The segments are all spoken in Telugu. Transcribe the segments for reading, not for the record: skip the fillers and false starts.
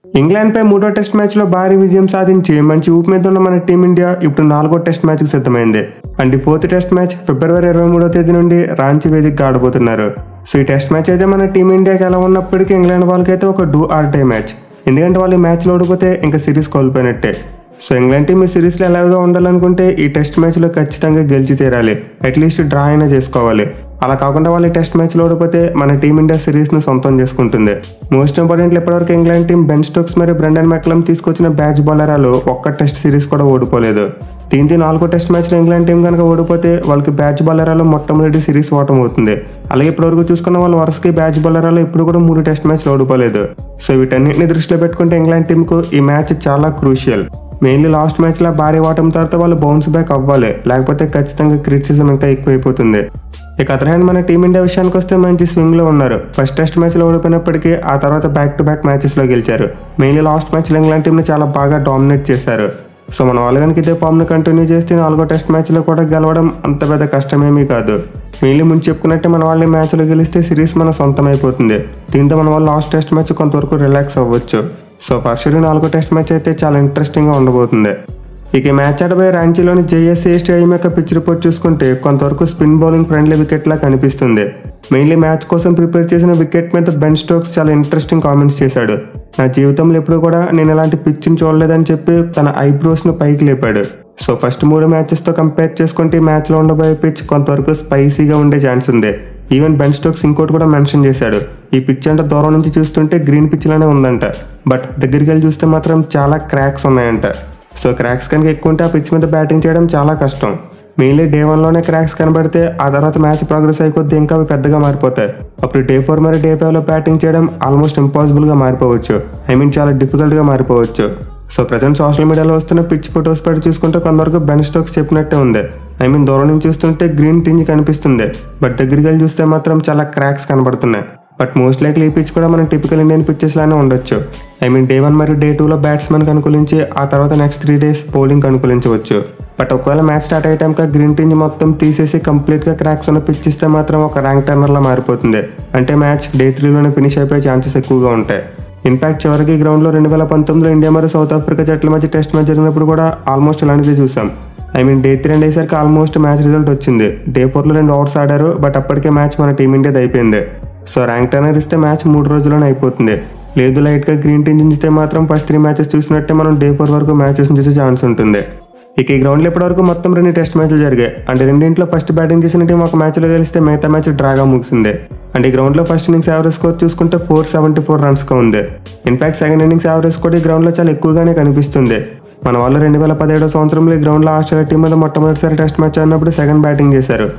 ఇంగ్లాండ్పై మూడో టెస్ట్ మ్యాచ్లో భారీ విజయం సాధించి మంచి ఊపు మీద ఉన్న మన టీమిండియా ఇప్పుడు 4వ టెస్ట్ మ్యాచ్కి సిద్ధమైంది. అండ్ 4th టెస్ట్ మ్యాచ్ ఫిబ్రవరి 23వ తేదీ నుండి రాంచీ వేదికగా ఆడబోతున్నారు. సో ఈ టెస్ట్ మ్యాచ్ అయితే మన టీమిండియాకి ఎలా ఉన్నప్పటికీ ఇంగ్లాండ్ వాళ్ళకైతే ఒక డూ ఆర్ డే మ్యాచ్. ఎందుకంటే వాళ్ళు ఈ మ్యాచ్లో ఓడిపోతే ఇంకా సిరీస్ కోల్పోయినట్టే. సో ఇంగ్లాండ్ టీం ఈ సిరీస్లో ఎలాగా ఉండాలనుకుంటే ఈ టెస్ట్ మ్యాచ్లో ఖచ్చితంగా గెలిచి తీరాలి, అట్లీస్ట్ డ్రా అయినా చేసుకోవాలి. అలా కాకుండా వాళ్ళు టెస్ట్ మ్యాచ్లో ఓడిపోతే మన టీమిండియా సిరీస్ను సొంతం చేసుకుంటుంది. మోస్ట్ ఇంపార్టెంట్ ఇప్పటివరకు ఇంగ్లాండ్ టీం బెన్ స్టోక్స్ మరియు బ్రెండన్ మెక్లమ్ తీసుకొచ్చిన బ్యాచ్ బౌలరాలు ఒక్క టెస్ట్ సిరీస్ కూడా ఓడిపోలేదు. దీంతో 4వ టెస్ట్ మ్యాచ్లో ఇంగ్లాండ్ టీం కనుక ఓడిపోతే వాళ్ళకి బ్యాచ్ బౌలరాలు మొట్టమొదటి సిరీస్ ఓటం అవుతుంది. అలాగే ఇప్పటివరకు చూసుకున్న వాళ్ళు వరుసకి బ్యాచ్ బౌలరాలు ఇప్పుడు కూడా 3 టెస్ట్ మ్యాచ్లు ఓడిపోలేదు. సో వీటన్నింటిని దృష్టిలో పెట్టుకుంటే ఇంగ్లాండ్ టీంకు ఈ మ్యాచ్ చాలా క్రూషియల్. మెయిన్లీ లాస్ట్ మ్యాచ్లో భారీ ఓటం తర్వాత వాళ్ళు బౌన్స్ బ్యాక్ అవ్వాలి, లేకపోతే ఖచ్చితంగా క్రిటిసిజం ఇంకా ఎక్కువైపోతుంది. ఇక అదర్ హ్యాండ్ మన టీమిండియా విషయానికి వస్తే మంచి స్వింగ్లో ఉన్నారు. ఫస్ట్ టెస్ట్ మ్యాచ్లో ఓడిపోయినప్పటికీ ఆ తర్వాత బ్యాక్ టు బ్యాక్ మ్యాచెస్లో గెలిచారు. మెయిన్లీ లాస్ట్ మ్యాచ్లో ఇంగ్లాండ్ టీంని చాలా బాగా డామినేట్ చేశారు. సో మన వాళ్ళు కనుక ఇదే ఫామ్ను కంటిన్యూ చేస్తే 4వ టెస్ట్ మ్యాచ్లో కూడా గెలవడం అంత పెద్ద కష్టమేమీ కాదు. మెయిన్లీ ముందు చెప్పుకున్నట్టే మన వాళ్ళని మ్యాచ్లో గెలిస్తే సిరీస్ మన సొంతం అయిపోతుంది. దీంతో మన వాళ్ళు లాస్ట్ టెస్ట్ మ్యాచ్ కొంతవరకు రిలాక్స్ అవ్వచ్చు. సో పర్షూరి 4వ టెస్ట్ మ్యాచ్ అయితే చాలా ఇంట్రెస్టింగ్గా ఉండబోతుంది. ఇక మ్యాచ్ ఆడబోయే రాంచీలోని జేఎస్ఏ స్టేడియం యొక్క పిచ్ రిపోర్ట్ చూసుకుంటే కొంతవరకు స్పిన్ బౌలింగ్ ఫ్రెండ్లీ వికెట్లా కనిపిస్తుంది. మెయిన్లీ మ్యాచ్ కోసం ప్రిపేర్ చేసిన వికెట్ మీద బెన్ స్టోక్స్ చాలా ఇంట్రెస్టింగ్ కామెంట్స్ చేశాడు. నా జీవితంలో ఎప్పుడు కూడా నేను ఇలాంటి పిచ్ని చూడలేదని చెప్పి తన ఐబ్రోస్ను పైకి లేపాడు. సో ఫస్ట్ 3 మ్యాచెస్తో కంపేర్ చేసుకుంటే ఈ మ్యాచ్లో ఉండబోయే పిచ్ కొంతవరకు స్పైసీగా ఉండే ఛాన్స్ ఉంది. ఈవెన్ బెన్ స్టోక్స్ ఇంకోటి కూడా మెన్షన్ చేశాడు, ఈ పిచ్ అంటే దూరం నుంచి చూస్తుంటే గ్రీన్ పిచ్లానే ఉందంట, బట్ దగ్గరికి వెళ్ళి చూస్తే మాత్రం చాలా క్రాక్స్ ఉన్నాయంట. సో క్రాక్స్ కనుక ఎక్కువ ఉంటే ఆ పిచ్ మీద బ్యాటింగ్ చేయడం చాలా కష్టం. మెయిన్లీ డే 1లోనే క్రాక్స్ కనబడితే ఆ తర్వాత మ్యాచ్ ప్రోగ్రెస్ అయిపోద్ది ఇంకా అవి పెద్దగా మారిపోతాయి. అప్పుడు డే 4 మరియు డే 5లో బ్యాటింగ్ చేయడం ఆల్మోస్ట్ ఇంపాసిబుల్గా మారిపోవచ్చు, చాలా డిఫికల్ట్గా మారిపోవచ్చు. సో ప్రజెంట్ సోషల్ మీడియాలో వస్తున్న పిచ్ ఫొటోస్ పెట్టి చూసుకుంటే కొంతవరకు బెన్ స్టోక్స్ చెప్పినట్టే ఉంది. దూరం నుంచి చూస్తుంటే గ్రీన్ టింజ్ కనిపిస్తుంది, బట్ దగ్గరికి వెళ్ళి చూస్తే మాత్రం చాలా క్రాక్స్ కనబడుతున్నాయి. బట్ మోస్ట్ లైక్లీ ఈ పిచ్ కూడా మన టిపికల్ ఇండియన్ పిచ్చెస్ లానే ఉండొచ్చు. డే 1 మరియు డే 2లో బ్యాట్స్మెన్కి అనుకూలించి ఆ తర్వాత నెక్స్ట్ 3 days బౌలింగ్కి అనుకూలించవచ్చు. బట్ ఒకవేళ మ్యాచ్ స్టార్ట్ అయ్యే టైంకి గ్రీన్ టింజ్ మొత్తం తీసేసి కంప్లీట్గా క్రాక్స్ ఉన్న పిచ్ ఇస్తే మాత్రం ఒక ర్యాంక్ టర్నర్లా మారిపోతుంది. అంటే మ్యాచ్ డే 3లోనే ఫినిష్ అయిపోయే ఛాన్సెస్ ఎక్కువగా ఉంటాయి. ఇన్ఫాక్ట్ చివరికి ఈ గ్రౌండ్లో 2019లో ఇండియా మరియు సౌత్ ఆఫ్రికా జట్ల మధ్య టెస్ట్ మ్యాచ్ జరిగినప్పుడు కూడా ఆల్మోస్ట్ ఇలాంటిది చూసాం. డే 3 అండ్ అయ్యేసరికి ఆల్మోస్ట్ మ్యాచ్ రిజల్ట్ వచ్చింది. డే 4లో 2 overs ఆడారు, బట్ అప్పటికే మ్యాచ్ మన టీమిండియాది అయిపోయింది. సో ర్యాంక్ టర్నర్ ఇస్తే మ్యాచ్ 3 రోజుల్లోనే అయిపోతుంది. లేదు లైట్గా గ్రీన్ టింజ్ ఉంచితే మాత్రం ఫస్ట్ 3 మ్యాచెస్ చూసినట్టే మనం డే 4 వరకు మ్యాచెస్ చూసే ఛాన్స్ ఉంటుంది. ఇక ఈ గ్రౌండ్లో ఇప్పటివరకు మొత్తం 2 టెస్ట్ మ్యాచ్లు జరిగాయి. అంటే రెండింటిలో ఫస్ట్ బ్యాటింగ్ చేసిన టీం ఒక మ్యాచ్లో గెలిస్తే మిగతా మ్యాచ్ డ్రాగా ముగిసింది. ఈ గ్రౌండ్లో ఫస్ట్ ఇన్నింగ్స్ యావరేజ్ స్కోర్ చూసుకుంటే 474 runsగా ఉంది. ఇన్ఫాక్ట్ సెకండ్ ఇన్నింగ్స్ యావరేజ్ కూడా ఈ గ్రౌండ్లో చాలా ఎక్కువగానే కనిపిస్తుంది. మన వాళ్ళు 2017 సంవత్సరంలో ఈ గ్రౌండ్లో ఆస్ట్రేలియా టీం మీద మొట్టమొదటిసారి టెస్ట్ మ్యాచ్ ఆడినప్పుడు సెకండ్ బ్యాటింగ్ చేశారు.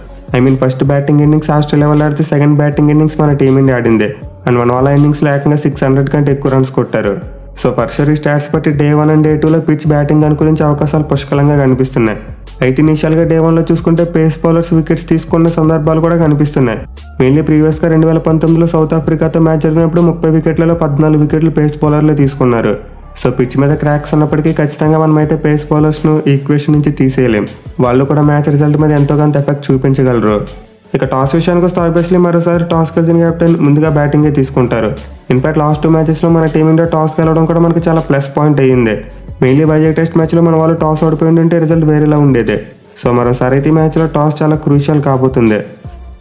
ఫస్ట్ బ్యాటింగ్ ఇన్నింగ్స్ ఆస్ట్రేలియా వాళ్ళు ఆడితే సెకండ్ బ్యాటింగ్ ఇన్నింగ్స్ మన టీమిండియా ఆడింది. అండ్ మన వాళ్ళ ఇన్నింగ్స్లో ఏకంగా 600 కంటే ఎక్కువ రన్స్ కొట్టారు. సో పర్షూరి స్టాట్స్ బట్టి డే 1 అండ్ డే 2లో పిచ్ బ్యాటింగ్ అనుకూలించే అవకాశాలు పుష్కలంగా కనిపిస్తున్నాయి. అయితే ఇనిషియల్గా డే 1లో చూసుకుంటే పేస్ బౌలర్స్ వికెట్స్ తీసుకున్న సందర్భాలు కూడా కనిపిస్తున్నాయి. మెయిన్లీ ప్రీవియస్గా 2019లో సౌత్ ఆఫ్రికాతో మ్యాచ్ జరిగినప్పుడు 30 వికెట్లలో 14 వికెట్లు పేస్ బౌలర్లే తీసుకున్నారు. సో పిచ్ మీద క్రాక్స్ ఉన్నప్పటికీ ఖచ్చితంగా మనమైతే పేస్ బౌలర్స్ను ఈక్వేషన్ నుంచి తీసేయలేం. వాళ్ళు కూడా మ్యాచ్ రిజల్ట్ మీద ఎంతో కొంత ఎఫెక్ట్ చూపించగలరు. ఇక టాస్ విషయానికి వస్తే ఆబ్వియస్లీ మరోసారి టాస్ గెలిచిన కెప్టెన్ ముందుగా బ్యాటింగే తీసుకుంటారు. ఇన్ఫాక్ట్ లాస్ట్ 2 మ్యాచెస్లో మన టీమిండియా టాస్ గెలవడం కూడా మనకి చాలా ప్లస్ పాయింట్ అయ్యింది. మెయిన్లీ వైజాగ్ టెస్ట్ మ్యాచ్లో మన వాళ్ళు టాస్ ఓడిపోయి ఉంటే రిజల్ట్ వేరేలా ఉండేది. సో మరోసారి అయితే ఈ మ్యాచ్లో టాస్ చాలా క్రూషియల్ కాబోతుంది.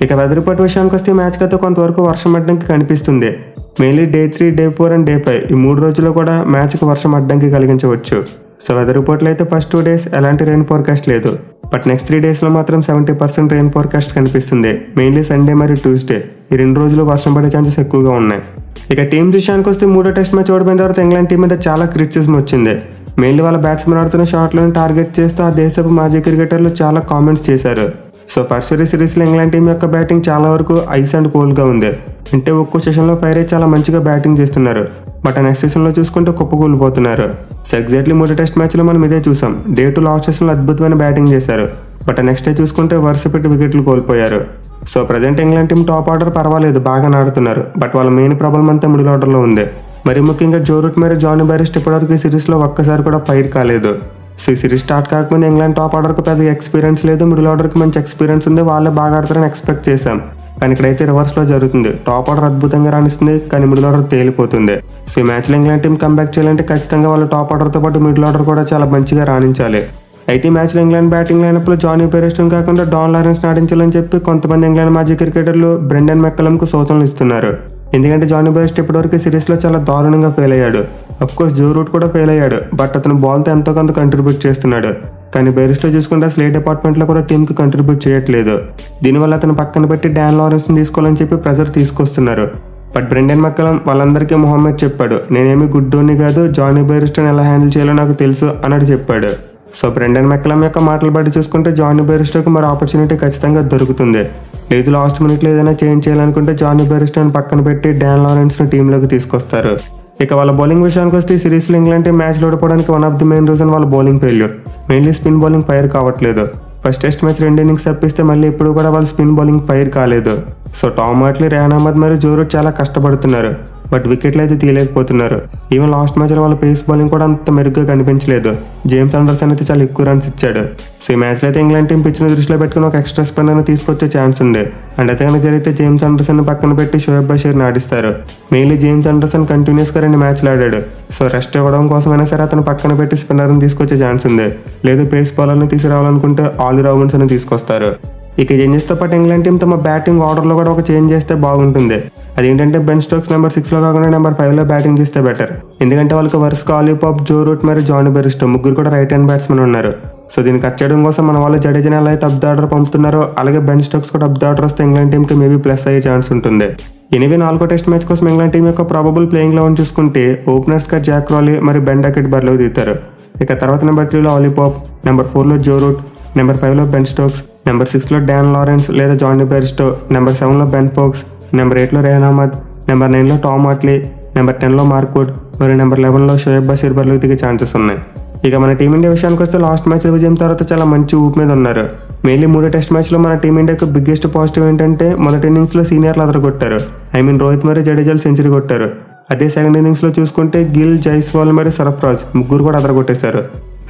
ఇక వెదర్ రిపోర్ట్ విషయానికి వస్తే ఈ మ్యాచ్కి అయితే కొంతవరకు వర్షం అడ్డంకి కనిపిస్తుంది. Mainly day 3, day 4 and day 5 ఈ 3 రోజుల్లో కూడా మ్యాచ్కి వర్షం అడ్డంకి కలిగించవచ్చు. సో వెదర్ రిపోర్ట్లో అయితే ఫస్ట్ 2 days ఎలాంటి రెయిన్ ఫోర్కాస్ట్ లేదు, బట్ నెక్స్ట్ 3 daysలో మాత్రం 70% రెయిన్ ఫోర్కాస్ట్ కనిపిస్తుంది. మెయిన్లీ సండే మరియు ట్యూస్డే ఈ 2 రోజులు వర్షం పడే ఛాన్సెస్ ఎక్కువగా ఉన్నాయి. ఇక టీం విషయానికి వస్తే 3వ టెస్ట్ మ్యాచ్ ఓడిపోయిన తర్వాత ఇంగ్లాండ్ టీం మీద చాలా క్రిటిసిజం వచ్చింది. మెయిన్లీ వాళ్ళ బ్యాట్స్మెన్ ఆడుతున్న షాట్లను టార్గెట్ చేస్తూ ఆ దేశపు మాజీ క్రికెటర్లు చాలా కామెంట్స్ చేశారు. సో పర్షూరి సిరీస్లో ఇంగ్లాండ్ టీం యొక్క బ్యాటింగ్ చాలా వరకు ఐస్ అండ్ కోల్డ్గా ఉంది. అంటే ఒక్కో సెషన్లో ఫైర్ అయ్యి చాలా మంచిగా బ్యాటింగ్ చేస్తున్నారు, బట్ నెక్స్ట్ సెషన్లో చూసుకుంటే కుప్పకూలిపోతున్నారు. సో ఎగ్జాక్ట్లీ 3 టెస్ట్ మ్యాచ్లో మనం ఇదే చూసాం. డే 2 లాస్ట్ సెషన్లో అద్భుతమైన బ్యాటింగ్ చేశారు, బట్ నెక్స్ట్ డే చూసుకుంటే వరుస పెట్టి వికెట్లు కోల్పోయారు. So present England team top order పర్వాలేదు, బాగా ఆడుతున్నారు, బట్ వాళ్ళ మెయిన్ ప్రాబ్లం అంతా మిడిల్ ఆర్డర్లో ఉంది. మరి ముఖ్యంగా జో రూట్ మరియు జానీ బైరెస్ట్ ఇప్పటివరకు ఈ సిరీస్లో ఒక్కసారి కూడా ఫైర్ కాలేదు. సో ఈ సిరీస్ స్టార్ట్ కాకముందు ఇంగ్లాండ్ టాప్ ఆర్డర్కి పెద్దగా ఎక్స్పీరియన్స్ లేదు, మిడిల్ ఆర్డర్కి మంచి ఎక్స్పీరియన్స్ ఉంది, వాళ్ళే బాగా ఆడతారని ఎక్స్పెక్ట్ చేశాం. కానీ ఇక్కడైతే రివర్స్లో జరుగుతుంది. టాప్ ఆర్డర్ అద్భుతంగా రాణిస్తుంది, కానీ మిడిల్ ఆర్డర్ తేలిపోతుంది. సో ఈ మ్యాచ్లో ఇంగ్లాండ్ టీం కంబ్యాక్ చేయాలంటే ఖచ్చితంగా వాళ్ళు టాప్ ఆర్డర్తో పాటు మిడిల్ ఆర్డర్ కూడా చాలా మంచిగా రాణించాలి. అయితే ఈ మ్యాచ్లో ఇంగ్లాండ్ బ్యాటింగ్ లైనప్లో జానీ బెయిర్స్టో కాకుండా డాన్ లారెన్స్ ఆడించాలని చెప్పి కొంతమంది ఇంగ్లాండ్ మాజీ క్రికెటర్లు బ్రెండన్ మెక్కలంకు సూచనలు ఇస్తున్నారు. ఎందుకంటే జానీ బెయిర్స్టో ఇప్పటివరకు సిరీస్లో చాలా దారుణంగా ఫెయిల్ అయ్యాడు. అఫ్కోర్స్ జో రూట్ కూడా ఫెయిల్ అయ్యాడు, బట్ అతను బాల్తో ఎంతో కొంత కంట్రిబ్యూట్ చేస్తున్నాడు. కానీ బెయిర్స్టో చూసుకుంటే అసలు ఏ డిపార్ట్మెంట్లో కూడా టీంకి కంట్రిబ్యూట్ చేయట్లేదు. దీనివల్ల అతను పక్కన పెట్టి డాన్ లారెన్స్ని తీసుకోవాలని చెప్పి ప్రెజర్ తీసుకొస్తున్నారు. బట్ బ్రెండన్ మెక్కలం వాళ్ళందరికీ మొహమ్మద్ చెప్పాడు, నేనేమి గుడ్డోని కాదు, జానీ బెయిర్స్టోని ఎలా హ్యాండిల్ చేయాలో నాకు తెలుసు అన్నట్టు చెప్పాడు. సో బ్రెండన్ మెక్కలం యొక్క మాటలు బట్టి చూసుకుంటే జానీ బెయిర్స్టోకి మరి ఆపర్చునిటీ ఖచ్చితంగా దొరుకుతుంది. లేదు లాస్ట్ మినిట్లో ఏదైనా చేంజ్ చేయాలనుకుంటే జానీ బెయిర్స్టోని పక్కన పెట్టి డాన్ లారెన్స్ని టీంలోకి తీసుకొస్తారు. ఇక వాళ్ళ బౌలింగ్ విషయానికి వస్తే ఈ సిరీస్లో ఇంగ్లాండ్ టీం మ్యాచ్లో ఓడిపోవడానికి one of the main reason వాళ్ళ bowling failure. Mainly spin bowling fire కావట్లేదు. ఫస్ట్ టెస్ట్ మ్యాచ్ 2 ఇన్నింగ్స్ తప్పిస్తే మళ్ళీ ఇప్పుడు కూడా వాళ్ళ స్పిన్ బౌలింగ్ ఫైర్ కాలేదు. So Tom Hartley, Rehan Ahmed మరియు జో రూట్ చాలా కష్టపడుతున్నారు, బట్ వికెట్లు అయితే తీయలేకపోతున్నారు. ఈవెన్ లాస్ట్ మ్యాచ్లో వాళ్ళ పేస్ బౌలింగ్ కూడా అంత మెరుగ్గా కనిపించలేదు. జేమ్స్ అండర్సన్ అయితే చాలా ఎక్కువ రన్స్ ఇచ్చాడు. సో ఈ మ్యాచ్లో అయితే ఇంగ్లాండ్ టీం పిచ్ను దృష్టిలో పెట్టుకుని ఒక ఎక్స్ట్రా స్పిన్నర్ని తీసుకొచ్చే ఛాన్స్ ఉంది. అండ్ అయితే కనుక జరిగితే జేమ్స్ అండర్సన్ పక్కన పెట్టి షోయబ్ బషీర్ని ఆడిస్తారు. మెయిన్లీ జేమ్స్ అండర్సన్ కంటిన్యూస్గా 2 మ్యాచ్లు ఆడాడు. సో రెస్ట్ ఇవ్వడం కోసమైనా సరే అతను పక్కన పెట్టి స్పిన్నర్ని తీసుకొచ్చే ఛాన్స్ ఉంది. లేదు పేస్ బౌలర్ని తీసుకురావాలనుకుంటే ఆలీ రాబిన్సన్ తీసుకొస్తారు. ఇక చేంజెస్తో పాటు ఇంగ్లాండ్ టీం తమ బ్యాటింగ్ ఆర్డర్లో కూడా ఒక చేంజ్ చేస్తే బాగుంటుంది. అదేంటంటే బెన్ స్టోక్స్ నెంబర్ 6లో కాకుండా నెంబర్ 5లో బ్యాటింగ్ చేస్తే బెటర్. ఎందుకంటే వాళ్ళకి వరుసగా ఆలీ పాప్, జో రూట్ మరియు జానీ బెయిర్స్టో ముగ్గురు కూడా రైట్ హ్యాండ్ బ్యాట్స్మెన్ ఉన్నారు. సో దీన్ని కట్ చేయడం కోసం మన వాళ్ళు జడేజాని ఎలా అయితే అప్ ద ఆర్డర్ పంపుతున్నారో అలాగే బెన్ స్టోక్స్ కూడా అప్ ద ఆర్డర్ వస్తే ఇంగ్లాండ్ టీంకి మేబీ ప్లస్ అయ్యే ఛాన్స్ ఉంటుంది. ఎనివే 4వ టెస్ట్ మ్యాచ్ కోసం ఇంగ్లాండ్ టీం యొక్క ప్రాబబుల్ ప్లేయింగ్ 11 చూసుకుంటే ఓపెనర్స్గా జాక్ క్రాలీ మరియు బెన్ డకెట్ బరిలోకి దిగుతారు. ఇక తర్వాత నెంబర్ 3లో ఆలీ పాప్, నెంబర్ 4లో జో రూట్, నెంబర్ 5లో బెన్ స్టోక్స్, నెంబర్ 6లో డాన్ లారెన్స్ లేదా జానీ బెయిర్స్టో, నెంబర్ 7లో బెన్ ఫోక్స్, నెంబర్ 8లో రేయాన్ అహ్మద్, నెంబర్ 9లో Tom Hartley, number 10లో Mark Wood మరియు నెంబర్ 11లో షోయబ్ బషీర్ బరిలోకి దిగే ఛాన్సెస్ ఉన్నాయి. ఇక మన టీమిండియా విషయానికి వస్తే లాస్ట్ మ్యాచ్లో విజయం తర్వాత చాలా మంచి ఊపు మీద ఉన్నారు. మెయిన్లీ 3 టెస్ట్ మ్యాచ్లో మన టీమిండియాకు బిగ్గెస్ట్ పాజిటివ్ ఏంటంటే మొదటి ఇన్నింగ్స్లో సీనియర్లు అదరగొట్టారు. రోహిత్ మరియు జడేజాలు సెంచరీ కొట్టారు. అదే సెకండ్ ఇన్నింగ్స్లో చూసుకుంటే గిల్, జైస్వాల్ మరియు సర్ఫరాజ్ ముగ్గురు కూడా అదరగొట్టేశారు.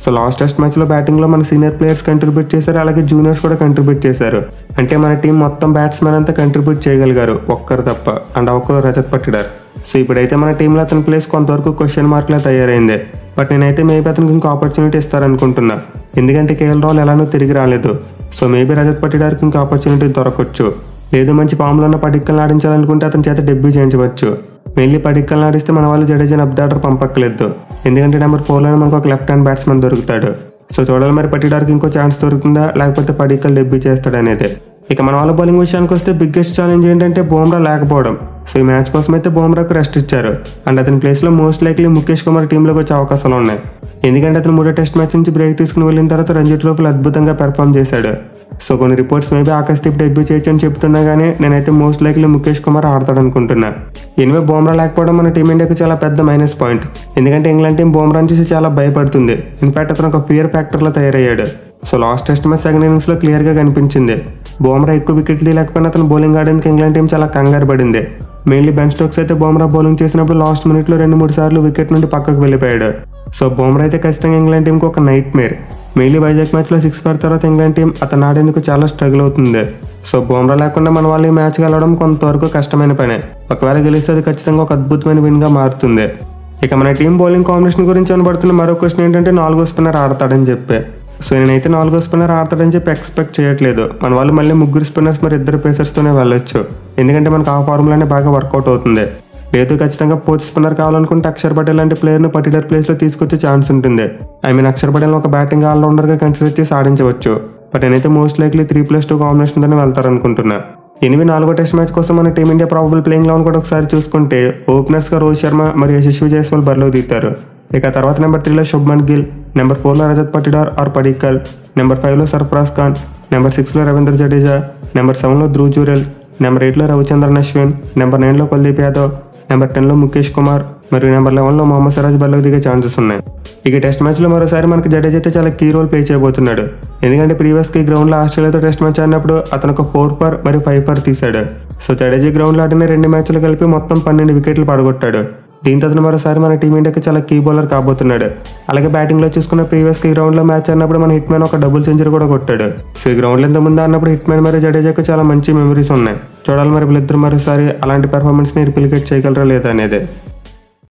సో లాస్ట్ టెస్ట్ మ్యాచ్లో బ్యాటింగ్లో మన సీనియర్ ప్లేయర్స్ కంట్రిబ్యూట్ చేశారు, అలాగే జూనియర్స్ కూడా కంట్రిబ్యూట్ చేశారు. అంటే మన టీం మొత్తం బ్యాట్స్మెన్ అంతా కంట్రిబ్యూట్ చేయగలిగారు ఒక్కరు తప్ప, అండ్ ఒక్కరు రజత్ పటిడార్. సో ఇప్పుడైతే మన టీంలో అతని ప్లేస్ కొంతవరకు క్వశ్చన్ మార్క్లా తయారైంది. బట్ నేనైతే మేబీ అతనికి ఇంకో ఆపర్చునిటీ ఇస్తారనుకుంటున్నా, ఎందుకంటే కేఎల్ రాహుల్ ఎలానో తిరిగి రాలేదు. సో మేబీ రజత్ పటిడార్కి ఇంకో ఆపర్చునిటీ దొరకవచ్చు. లేదు మంచి ఫామ్లో ఉన్న పడిక్కల్ని ఆడించాలనుకుంటే అతని చేత డెబ్యూ చేయించవచ్చు. మెయిన్లీ పడిక్కల్ని ఆడిస్తే మన వాళ్ళు జడేజాని అప్ ద ఆర్డర్ పంపక్కలేదు, ఎందుకంటే నెంబర్ 4లోనే మనకు ఒక లెఫ్ట్ హ్యాండ్ బ్యాట్స్మెన్ దొరుకుతాడు. సో చూడాలి మరి పటిడార్కి ఇంకో ఛాన్స్ దొరుకుతుందా లేకపోతే పడిక్కల్ డెబ్యూ చేస్తాడనేది. ఇక మన వాళ్ళ బౌలింగ్ విషయానికి వస్తే బిగ్గెస్ట్ ఛాలెంజ్ ఏంటంటే బుమ్రా లేకపోవడం. సో ఈ మ్యాచ్ కోసం అయితే బుమ్రాకు రెస్ట్ ఇచ్చారు, అండ్ అతని ప్లేస్లో మోస్ట్ లైక్లీ ముఖేష్ కుమార్ టీంలోకి వచ్చే అవకాశాలు ఉన్నాయి. ఎందుకంటే అతను 3వ టెస్ట్ మ్యాచ్ నుంచి బ్రేక్ తీసుకుని వెళ్ళిన తర్వాత రంజీ ట్రోఫీలో అద్భుతంగా పెర్ఫామ్ చేశాడు. సో కొన్ని రిపోర్ట్స్ మేబీ ఆకాశ్దీప్ డెబ్యూ చేయొచ్చు అని చెప్తున్నా కానీ నేనైతే మోస్ట్ లైక్లీ ముఖేష్ కుమార్ ఆడతాడు అనుకుంటున్నా. ఎనివే బుమ్రా లేకపోవడం మన టీమిండియాకి చాలా పెద్ద మైనస్ పాయింట్, ఎందుకంటే ఇంగ్లాండ్ టీం బుమ్రాని చూసి చాలా భయపడుతుంది. ఇన్ఫాక్ట్ అతను ఒక ఫియర్ ఫ్యాక్టర్లో తయారయ్యాడు. So last test match second ఇన్నింగ్స్లో క్లియర్గా కనిపించింది. బుమ్రా ఎక్కువ వికెట్లు తీయలేకపోయినా అతను బౌలింగ్ ఆడేందుకు ఇంగ్లాండ్ టీం చాలా కంగారు పడింది. మెయిన్లీ బెన్ స్టోక్స్ అయితే బుమ్రా బౌలింగ్ చేసినప్పుడు లాస్ట్ మినిట్లో 2-3 సార్లు వికెట్ నుండి పక్కకు వెళ్ళిపోయాడు. సో బుమ్రా అయితే ఖచ్చితంగా ఇంగ్లాండ్ టీంకి ఒక నైట్ మేర్. మెయిన్లీ వైజాగ్ మ్యాచ్లో 6 పడిన తర్వాత ఇంగ్లాండ్ టీం అతను ఆడేందుకు చాలా స్ట్రగుల్ అవుతుంది. సో బుమ్రా లేకుండా మన వాళ్ళు ఈ మ్యాచ్ గెలవడం కొంతవరకు కష్టమైన పనే. ఒకవేళ గెలిస్తే అది ఖచ్చితంగా ఒక అద్భుతమైన విన్గా మారుతుంది. ఇక మన టీం బౌలింగ్ కాంబినేషన్ గురించి అనబడుతున్న మరో క్వశ్చన్ ఏంటంటే 4వ స్పిన్నర్ ఆడతాడని చెప్పి. సో నేనైతే 4వ స్పిన్నర్ ఆడతాడని చెప్పి ఎక్స్పెక్ట్ చేయట్లేదు. మన వాళ్ళు మళ్ళీ 3 స్పిన్నర్స్ మరి 2 పేసర్స్తోనే వెళ్ళొచ్చు, ఎందుకంటే మనకు ఆ ఫార్ములానే బాగా వర్కౌట్ అవుతుంది. లేదు ఖచ్చితంగా 4th స్పిన్నర్ కావాలనుకుంటే అక్షర్ పటేల్ లాంటి ప్లేయర్ని పటిడార్ ప్లేస్లో తీసుకొచ్చే ఛాన్స్ ఉంటుంది. అక్షర్ పటేల్ ఒక బ్యాటింగ్ ఆల్రౌండర్గా కన్సిడర్ చేసి ఆడించవచ్చు. బట్ నేనైతే మోస్ట్ లైక్లీ 3+2 కాంబినేషన్తోనే వెళ్తారనుకుంటున్నా. 4వ టెస్ట్ మ్యాచ్ కోసం మన టీమిండియా ప్రాబబుల్ ప్లేయింగ్ 11 కూడా ఒకసారి చూసుకుంటే ఓపెనర్స్గా రోహిత్ శర్మ మరియు యశస్వి జైస్వాల్ బరిలోకి దిగుతారు. ఇక తర్వాత నెంబర్ 3లో శుభ్మన్ గిల్, నెంబర్ 4లో రజత్ పటిడార్ ఆర్ పడిక్కల్, నెంబర్ 5లో సర్ఫరాజ్ ఖాన్, నెంబర్ 6లో రవీంద్ర జడేజా, నెంబర్ 7లో ధ్రువ్ జురెల్, నెంబర్ 8లో రవిచంద్రన్ అశ్విన్, నెంబర్ 9లో కుల్దీప్ యాదవ్, నెంబర్ 10లో ముఖేష్ కుమార్ మరియు నెంబర్ 11లో మొహమ్మద్ సిరాజ్ బరిలోకి దిగే ఛాన్సెస్ ఉన్నాయి. ఇక టెస్ట్ మ్యాచ్లో మరోసారి మనకు జడేజా అయితే చాలా కీ రోల్ ప్లే చేయబోతున్నాడు, ఎందుకంటే ప్రీవియస్గా ఈ గ్రౌండ్లో ఆస్ట్రేలియాతో టెస్ట్ మ్యాచ్ ఆడినప్పుడు అతను ఒక 4 ఫర్ మరియు 5 ఫర్ తీశాడు. సో జడేజా గ్రౌండ్లో ఆడిన 2 మ్యాచ్లు కలిపి మొత్తం 12 వికెట్లు పడగొట్టాడు. దీంతో అతను మరోసారి మన టీమిండియాకి చాలా కీ బౌలర్ కాబోతున్నాడు. అలాగే బ్యాటింగ్లో చూసుకున్న ప్రీవియస్గా ఈ గ్రౌండ్లో మ్యాచ్ ఆడినప్పుడు మన హిట్ మ్యాన్ ఒక డబుల్ సెంచరీ కూడా కొట్టాడు. సో ఈ గ్రౌండ్లో ఇంత ముందు ఆడినప్పుడు హిట్ మ్యాన్ మరియు జడేజాకు చాలా మంచి మెమరీస్ ఉన్నాయి. చూడాలి మరి వీళ్ళిద్దరు మరోసారి అలాంటి పెర్ఫార్మెన్స్ని రిప్లికేట్ చేయగలరా లేదా అనేది.